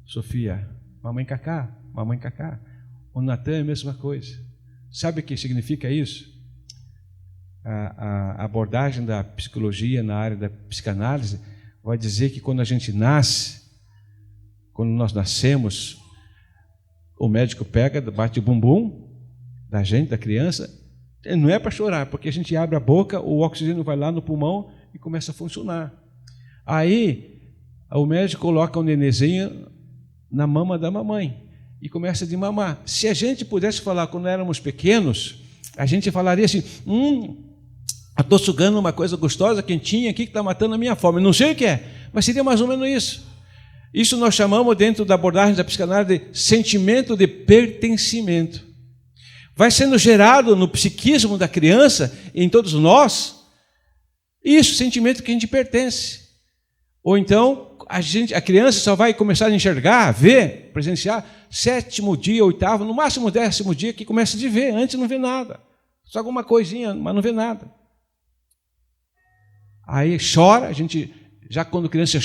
Sofia, mamãe Cacá. O Natan é a mesma coisa. Sabe o que significa isso? A abordagem da psicologia na área da psicanálise vai dizer que quando a gente nasce, quando nós nascemos, o médico pega, bate o bumbum da gente, da criança, não é para chorar, porque a gente abre a boca, o oxigênio vai lá no pulmão e começa a funcionar. Aí o médico coloca o nenezinho na mama da mamãe e começa a mamar. Se a gente pudesse falar quando éramos pequenos, a gente falaria assim, eu estou sugando uma coisa gostosa, quentinha aqui, que está matando a minha fome. Não sei o que é, mas seria mais ou menos isso. Isso nós chamamos, dentro da abordagem da psicanálise, de sentimento de pertencimento. Vai sendo gerado no psiquismo da criança, em todos nós, isso, sentimento que a gente pertence. Ou então, a criança só vai começar a enxergar, ver, presenciar, 7º dia, 8º, no máximo 10º dia que começa a ver, antes não vê nada. Só alguma coisinha, mas não vê nada. Aí chora, a gente, já quando criança,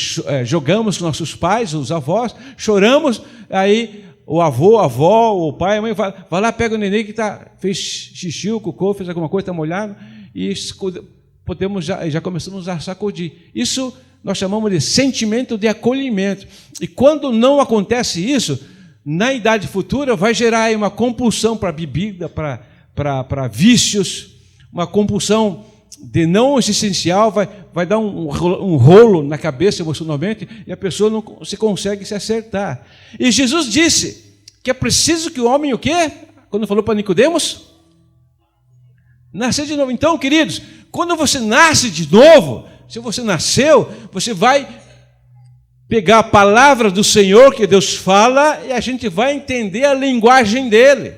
jogamos com nossos pais, os avós, choramos, aí o avô, a avó, o pai, a mãe, vai lá, pega o neném que fez xixi, o cocô, fez alguma coisa, está molhado, e já começamos a sacudir. Isso nós chamamos de sentimento de acolhimento. E quando não acontece isso, na idade futura vai gerar aí uma compulsão para bebida, para vícios, uma compulsão de não existencial, vai dar um rolo na cabeça emocionalmente e a pessoa não se consegue se acertar. E Jesus disse que é preciso que o homem o quê? Quando falou para Nicodemos? Nascer de novo. Então, queridos, quando você nasce de novo, se você nasceu, você vai pegar a palavra do Senhor que Deus fala e a gente vai entender a linguagem dele.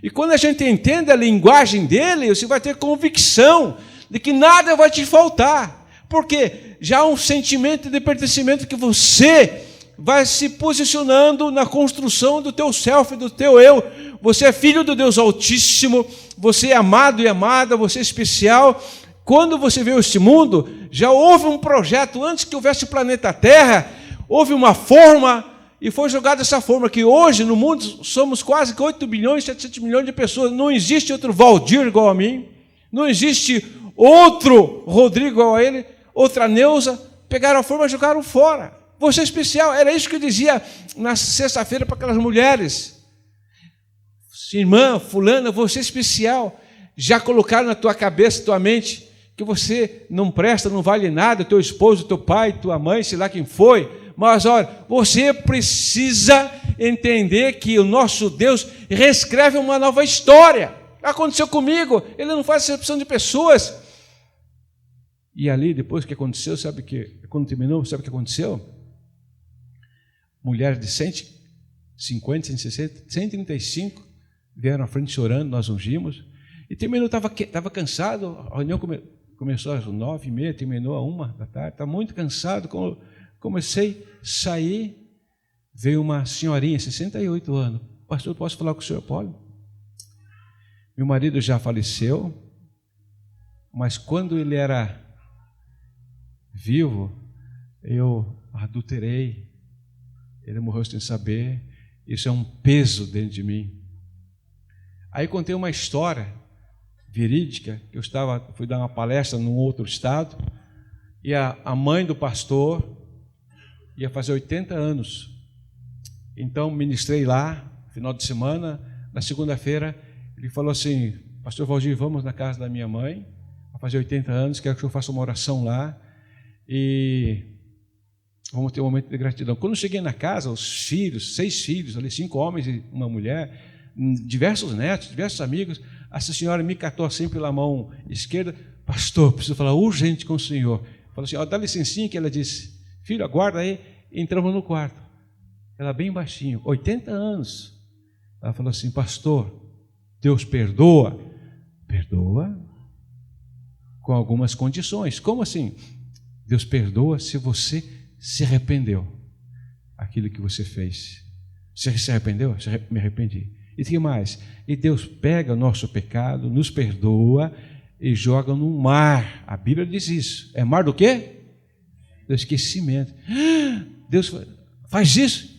E quando a gente entende a linguagem dele, você vai ter convicção de que nada vai te faltar. Porque já há um sentimento de pertencimento que você vai se posicionando na construção do teu self, do teu eu. Você é filho do Deus Altíssimo, você é amado e amada, você é especial. Quando você veio a este mundo, já houve um projeto, antes que houvesse o planeta Terra, houve uma forma, e foi jogada essa forma, que hoje no mundo somos quase 8 bilhões, 700 milhões de pessoas, não existe outro Valdir igual a mim, não existe outro Rodrigo igual a ele, outra Neuza, pegaram a forma e jogaram fora. Você é especial, era isso que eu dizia na sexta-feira para aquelas mulheres. Irmã, fulana, você é especial. Já colocaram na tua cabeça, tua mente, que você não presta, não vale nada, teu esposo, teu pai, tua mãe, sei lá quem foi. Mas, olha, você precisa entender que o nosso Deus reescreve uma nova história. Aconteceu comigo, Ele não faz exceção de pessoas. E ali, depois que aconteceu, quando terminou, sabe o que aconteceu? Mulheres de 150, 160, 135 vieram à frente chorando, nós ungimos. E terminou, estava cansado, a reunião começou às 9h30, terminou às 1h da tarde, estava muito cansado. Comecei a sair, veio uma senhorinha, 68 anos. Pastor, posso falar com o senhor? Pode? Meu marido já faleceu, mas quando ele era vivo, eu adulterei, ele morreu sem saber, isso é um peso dentro de mim. Aí contei uma história verídica, que fui dar uma palestra num outro estado, e a mãe do pastor ia fazer 80 anos. Então, ministrei lá, final de semana, na segunda-feira, ele falou assim, pastor Valdir, vamos na casa da minha mãe, vai fazer 80 anos, quero que eu faça uma oração lá, e vamos ter um momento de gratidão. Quando eu cheguei na casa, os filhos, 6 filhos, ali, 5 homens e uma mulher, diversos netos, diversos amigos, essa senhora me catou assim pela mão esquerda, pastor, preciso falar urgente com o senhor. Falou assim, dá licencinha, que ela disse, filho, aguarda aí. Entramos no quarto, ela bem baixinho, 80 anos. Ela falou assim, pastor, Deus perdoa? Perdoa com algumas condições. Como assim? Deus perdoa se você se arrependeu aquilo que você fez. Você se arrependeu? Me arrependi. E o que mais? E Deus pega o nosso pecado, nos perdoa e joga no mar. A Bíblia diz isso. É mar do quê? Do esquecimento. Deus faz isso?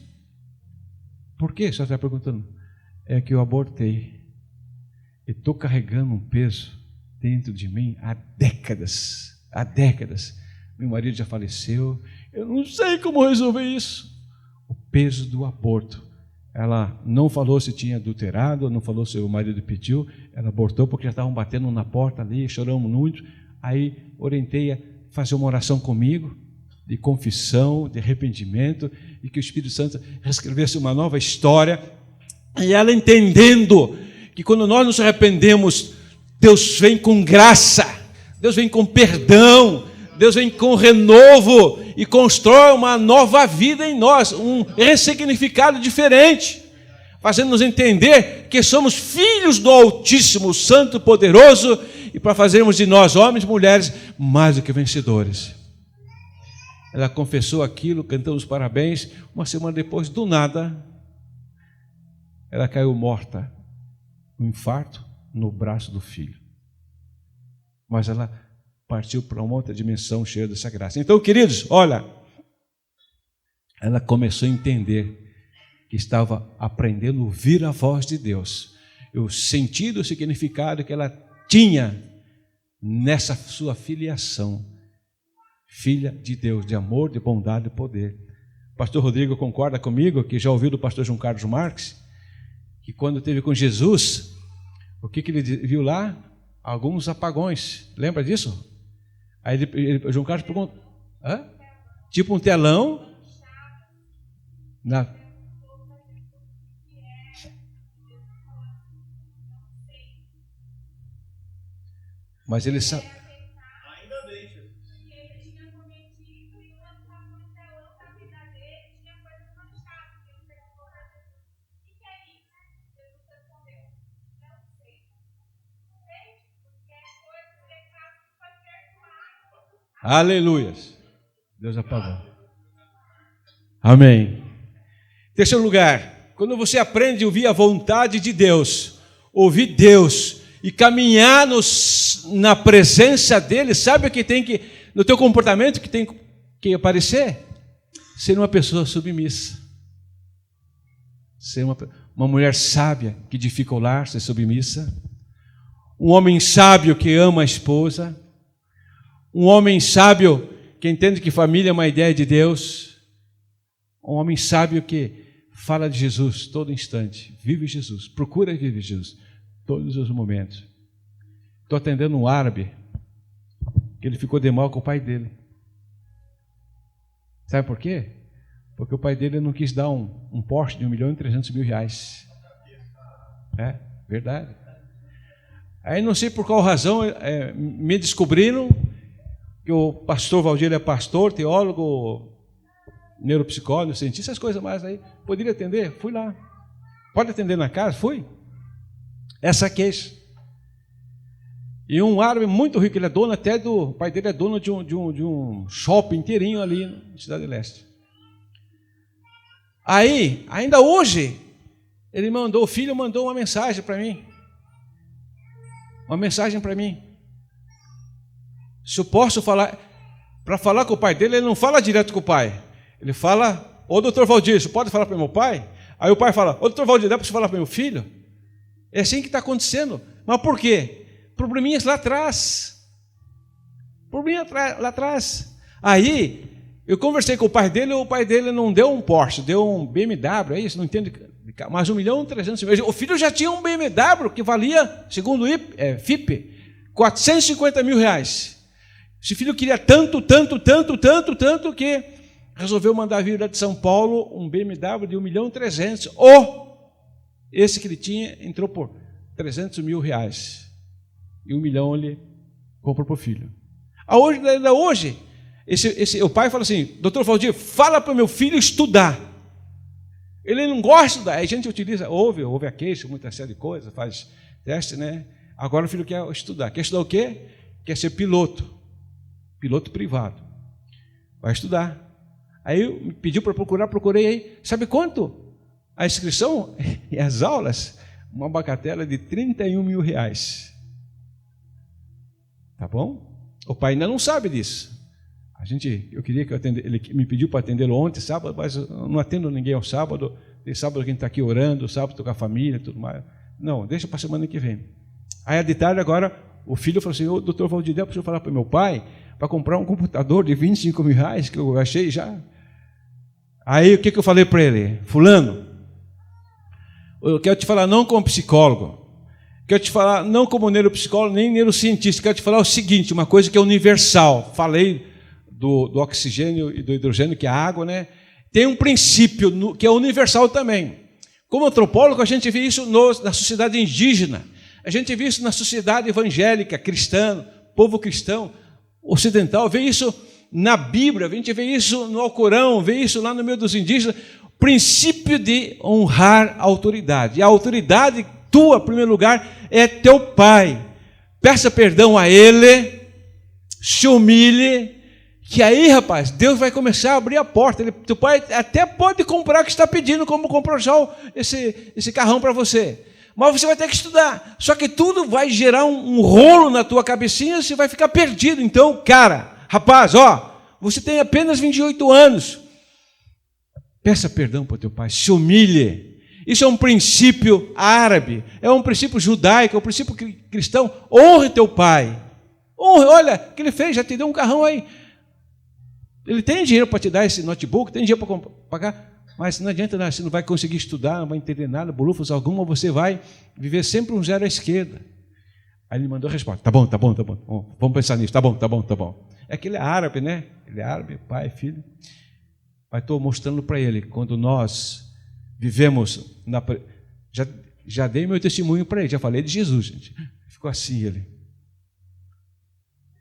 Por quê? Só está perguntando. É que eu abortei. E estou carregando um peso dentro de mim há décadas. Há décadas. Meu marido já faleceu. Eu não sei como resolver isso. O peso do aborto. Ela não falou se tinha adulterado, não falou se o marido pediu, ela abortou porque já estavam batendo na porta ali, choramos muito. Aí orientei a fazer uma oração comigo, de confissão, de arrependimento, e que o Espírito Santo reescrevesse uma nova história. E ela entendendo que quando nós nos arrependemos, Deus vem com graça, Deus vem com perdão, Deus vem com renovo e constrói uma nova vida em nós, um ressignificado diferente, fazendo-nos entender que somos filhos do Altíssimo, Santo, Poderoso, e para fazermos de nós, homens e mulheres, mais do que vencedores. Ela confessou aquilo, cantamos parabéns. Uma semana depois, do nada, ela caiu morta, um infarto no braço do filho. Mas ela partiu para uma outra dimensão cheia dessa graça. Então, queridos, olha, ela começou a entender que estava aprendendo a ouvir a voz de Deus, o sentido, o significado que ela tinha nessa sua filiação, filha de Deus, de amor, de bondade e poder. O pastor Rodrigo concorda comigo, que já ouviu do pastor João Carlos Marques, que quando esteve com Jesus, o que ele viu lá? Alguns apagões. Lembra disso? Aí João Carlos pergunta, tipo um telão, mas ele sabe. Ainda bem, Jesus. Aleluias. Deus apagou. Amém. Terceiro lugar, quando você aprende a ouvir a vontade de Deus, ouvir Deus e caminhar na presença dele, sabe o que tem que, no teu comportamento, que tem que aparecer? Ser uma pessoa submissa. Ser uma mulher sábia que edifica o lar, ser submissa. Um homem sábio que ama a esposa. Um homem sábio que entende que família é uma ideia de Deus. Um homem sábio que fala de Jesus todo instante. Vive Jesus, procura viver Jesus todos os momentos. Estou atendendo um árabe que ele ficou de mal com o pai dele. Sabe por quê? Porque o pai dele não quis dar um Porsche de R$1.300.000. É, verdade. Aí não sei por qual razão me descobriram que o pastor Valdir é pastor, teólogo, neuropsicólogo, cientista, essas coisas mais aí. Poderia atender? Fui lá. Pode atender na casa? Fui. Essa queixa. E um árabe muito rico, ele é dono até o pai dele é dono de um shopping inteirinho ali na Cidade Leste. Aí, ainda hoje, o filho mandou uma mensagem para mim. Uma mensagem para mim. Se eu posso falar, para falar com o pai dele, ele não fala direto com o pai. Ele fala, ô doutor Valdir, você pode falar para meu pai? Aí o pai fala, ô doutor Valdir, dá para você falar para meu filho? É assim que está acontecendo. Mas por quê? Probleminhas lá atrás. Probleminha lá atrás. Aí, eu conversei com o pai dele não deu um Porsche, deu um BMW, é isso? Não entendo, mas R$1.300.000. O filho já tinha um BMW que valia, segundo o FIPE, R$450.000. Esse filho queria tanto que resolveu mandar vir lá de São Paulo um BMW de R$1.300.000. Esse que ele tinha entrou por R$300.000. E R$1 milhão ele comprou para o filho. Ainda hoje, o pai fala assim, doutor Valdir, fala para o meu filho estudar. Ele não gosta de estudar. Aí a gente utiliza, ouve a queixa, muita série de coisas, faz teste, né? Agora o filho quer estudar. Quer estudar o quê? Quer ser piloto privado. Vai estudar. Aí me pediu para procurei aí. Sabe quanto? A inscrição e as aulas, uma bagatela de R$31.000. Tá bom? O pai ainda não sabe disso. Eu queria que eu atendesse, ele me pediu para atendê-lo ontem, sábado, mas eu não atendo ninguém ao sábado. Tem sábado que a gente está aqui orando, sábado estou com a família, tudo mais. Não, deixa para a semana que vem. Aí de tarde agora, o filho falou assim, ô doutor Valdir, eu preciso falar para meu pai para comprar um computador de R$25.000 que eu achei já. Aí o que eu falei para ele? Fulano, eu quero te falar não como psicólogo, quero te falar não como neuropsicólogo, nem neurocientista, quero te falar o seguinte, uma coisa que é universal. Falei do oxigênio e do hidrogênio, que é a água, né? Tem um princípio que é universal também. Como antropólogo, a gente vê isso na sociedade indígena, a gente vê isso na sociedade evangélica, cristã, povo cristão. ocidental, vê isso na Bíblia, a gente vê isso no Alcorão, vê isso lá no meio dos indígenas, princípio de honrar a autoridade. E a autoridade tua, em primeiro lugar, é teu pai. Peça perdão a ele, se humilhe, que aí, rapaz, Deus vai começar a abrir a porta. Teu pai até pode comprar o que está pedindo, como comprou já esse carrão para você. Mas você vai ter que estudar. Só que tudo vai gerar um rolo na tua cabecinha, você vai ficar perdido. Então, cara, rapaz, você tem apenas 28 anos. Peça perdão para o teu pai, se humilhe. Isso é um princípio árabe, é um princípio judaico, é um princípio cristão. Honre teu pai. Honre, olha, o que ele fez, já te deu um carrão aí. Ele tem dinheiro para te dar esse notebook, tem dinheiro para pagar, mas não adianta nada, você não vai conseguir estudar, não vai entender nada, bolufas alguma, você vai viver sempre um zero à esquerda. Aí ele mandou a resposta, tá bom, vamos pensar nisso, tá bom. É que ele é árabe, né? Ele é árabe, pai, filho. Mas estou mostrando para ele, quando nós vivemos, já dei meu testemunho para ele, já falei de Jesus, gente. Ficou assim ele.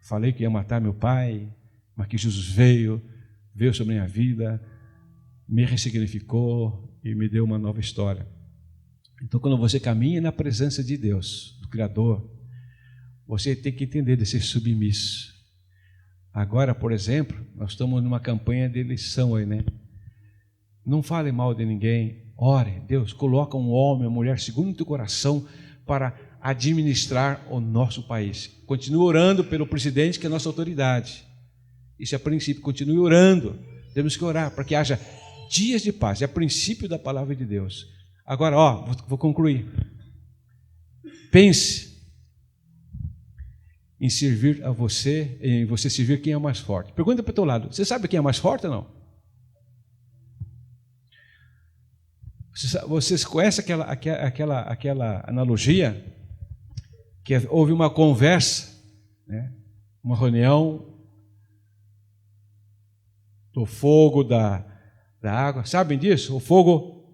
Falei que ia matar meu pai, mas que Jesus veio sobre a minha vida, me ressignificou e me deu uma nova história. Então, quando você caminha na presença de Deus, do Criador, você tem que entender de ser submisso. Agora, por exemplo, nós estamos numa campanha de eleição aí, né? Não fale mal de ninguém, ore, Deus, coloca um homem, uma mulher segundo o teu coração para administrar o nosso país. Continue orando pelo presidente, que é a nossa autoridade. Isso é princípio, continue orando. Temos que orar para que haja dias de paz. É princípio da palavra de Deus. Agora, vou concluir. Pense em servir a você, em você servir quem é mais forte. Pergunta para o teu lado, você sabe quem é mais forte ou não? Vocês conhecem aquela analogia? Que houve uma conversa, né? Uma reunião do fogo, da água, sabem disso? O fogo,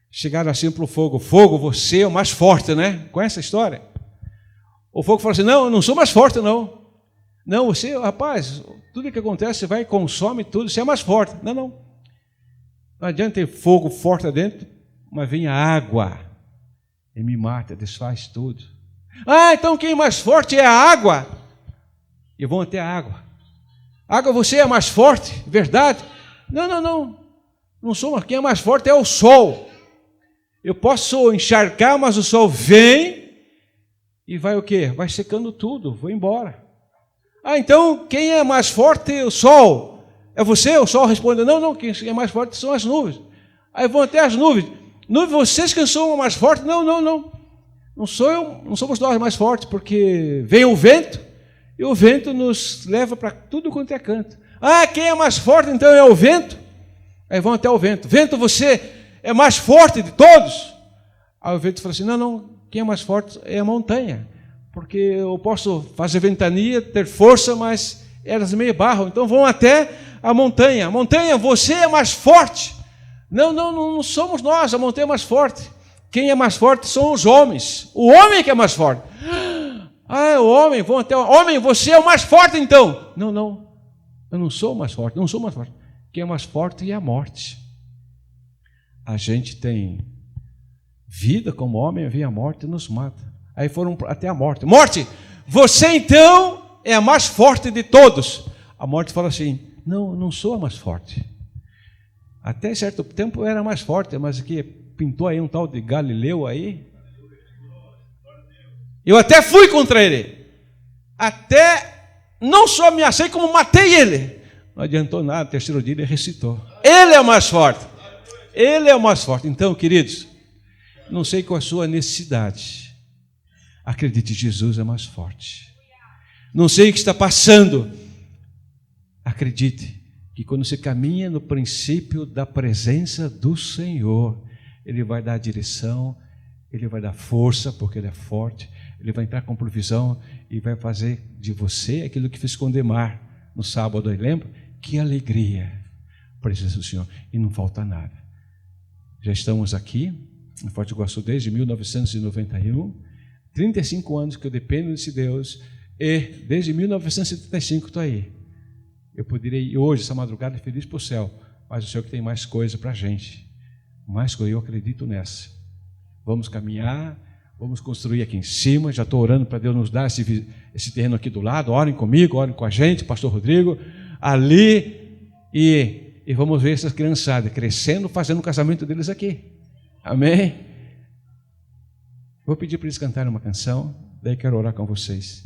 chegaram assim para o fogo, você é o mais forte, né? Conhece a história? O fogo falou assim, não, eu não sou mais forte, não. Não, você, rapaz, tudo que acontece, você vai e consome tudo, você é mais forte. Não adianta ter fogo forte dentro, mas vem a água e me mata, desfaz tudo. Então quem é mais forte é a água. E vão até a água. Água, você é mais forte, verdade? Não sou mais. Quem é mais forte é o sol. Eu posso encharcar, mas o sol vem e vai o quê? Vai secando tudo, vou embora. Então quem é mais forte? O sol. É você? O sol responde, não, quem é mais forte são as nuvens. Aí vão até as nuvens. Nuvens, vocês que são mais fortes? Não sou eu, não somos nós mais fortes, porque vem o vento, e o vento nos leva para tudo quanto é canto. Quem é mais forte então é o vento? Aí vão até o vento. Vento, você é mais forte de todos? Aí o vento fala assim, não, quem é mais forte é a montanha, porque eu posso fazer ventania, ter força, mas elas meio barro, então vão até a montanha. Montanha, você é mais forte. Não somos nós, a montanha é mais forte. Quem é mais forte são os homens. O homem que é mais forte. O homem, vão até o homem, você é o mais forte então. Não, eu não sou mais forte, não sou mais forte. Quem é mais forte é a morte. A gente tem vida como homem, vem a morte e nos mata. Aí foram até a morte. Morte, você então é a mais forte de todos. A morte fala assim, não sou a mais forte. Até certo tempo eu era mais forte, mas aqui pintou aí um tal de Galileu aí. Eu até fui contra ele. Até não só ameacei, como matei ele. Não adiantou nada, terceiro dia ele ressuscitou. Ele é o mais forte. Ele é o mais forte. Então, queridos, não sei qual é a sua necessidade. Acredite, Jesus é mais forte. Não sei o que está passando. Acredite que quando você caminha no princípio da presença do Senhor, Ele vai dar direção, Ele vai dar força, porque Ele é forte, Ele vai entrar com provisão e vai fazer de você aquilo que fez com Demar no sábado, lembra? Que alegria, a presença do Senhor, e não falta nada. Já estamos aqui, em Foz do Iguaçu, desde 1991, 35 anos que eu dependo desse Deus, E desde 1975 estou aí. Eu poderia ir hoje, essa madrugada, feliz para o céu, mas o Senhor que tem mais coisa para a gente. Mais coisa, eu acredito nessa. Vamos caminhar, vamos construir aqui em cima. Já estou orando para Deus nos dar esse terreno aqui do lado. Orem comigo, orem com a gente, pastor Rodrigo, ali, e vamos ver essas criançadas crescendo, fazendo o casamento deles aqui. Amém? Vou pedir para eles cantarem uma canção, daí quero orar com vocês.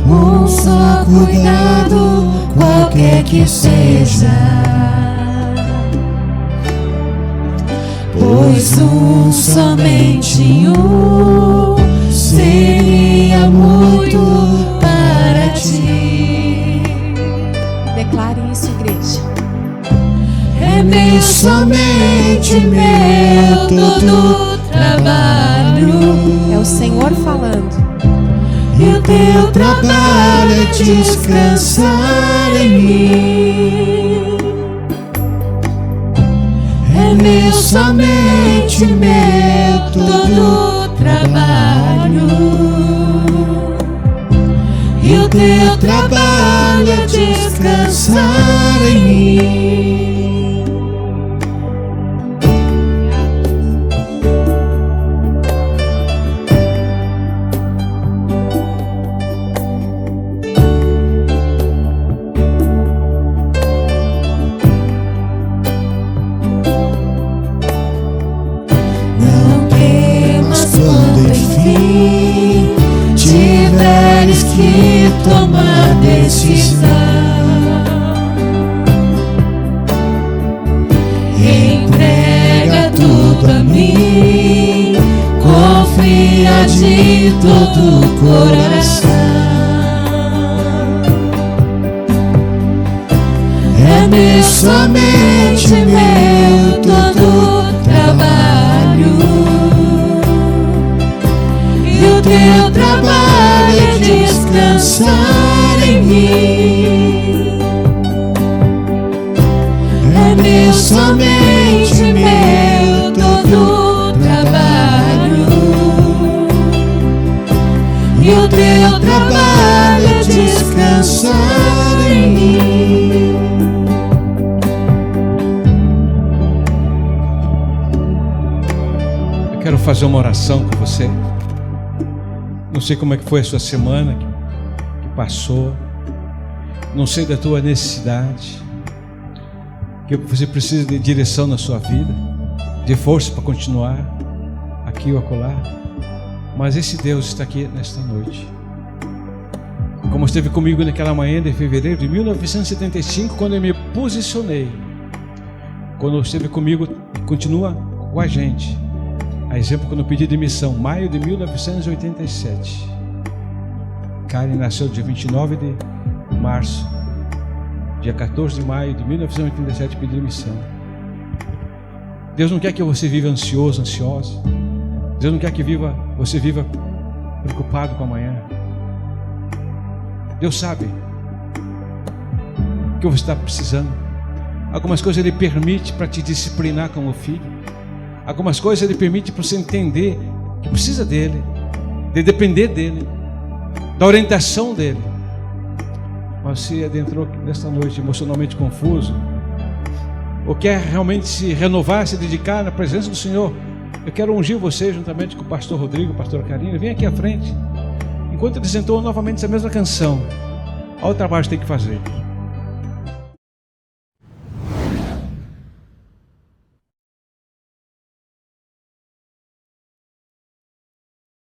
Um só cuidado, qualquer que seja, pois somente seria muito para ti. Declare isso, igreja. É somente meu todo trabalho. É o Senhor falando. E o teu trabalho é descansar em mim. É somente meu todo trabalho. E o teu trabalho é descansar em mim. Tiveres que tomar decisão, entrega tudo a mim, confia de todo o coração. É somente meu todo trabalho. O teu trabalho é descansar em mim. É somente meu todo trabalho. E o teu trabalho é descansar em mim. Eu quero fazer uma oração com você. Não sei como é que foi a sua semana que passou. Não sei da tua necessidade. Que você precisa de direção na sua vida, de força para continuar aqui ou acolá. Mas esse Deus está aqui nesta noite. Como esteve comigo naquela manhã de fevereiro de 1975, quando eu me posicionei. Quando esteve comigo e continua com a gente. A exemplo, quando eu pedi demissão, maio de 1987. Karen nasceu dia 29 de março. Dia 14 de maio de 1987, pedi demissão. Deus não quer que você viva ansioso, ansiosa. Deus não quer que você viva preocupado com amanhã. Deus sabe o que você está precisando. Algumas coisas Ele permite para te disciplinar como filho. Algumas coisas Ele permite para você entender que precisa dEle, de depender dEle, da orientação dEle. Mas você adentrou nesta noite emocionalmente confuso, ou quer realmente se renovar, se dedicar na presença do Senhor, eu quero ungir você juntamente com o pastor Rodrigo, a pastora Karina. Vem aqui à frente. Enquanto eles entoam novamente essa mesma canção, olha o trabalho que tem que fazer.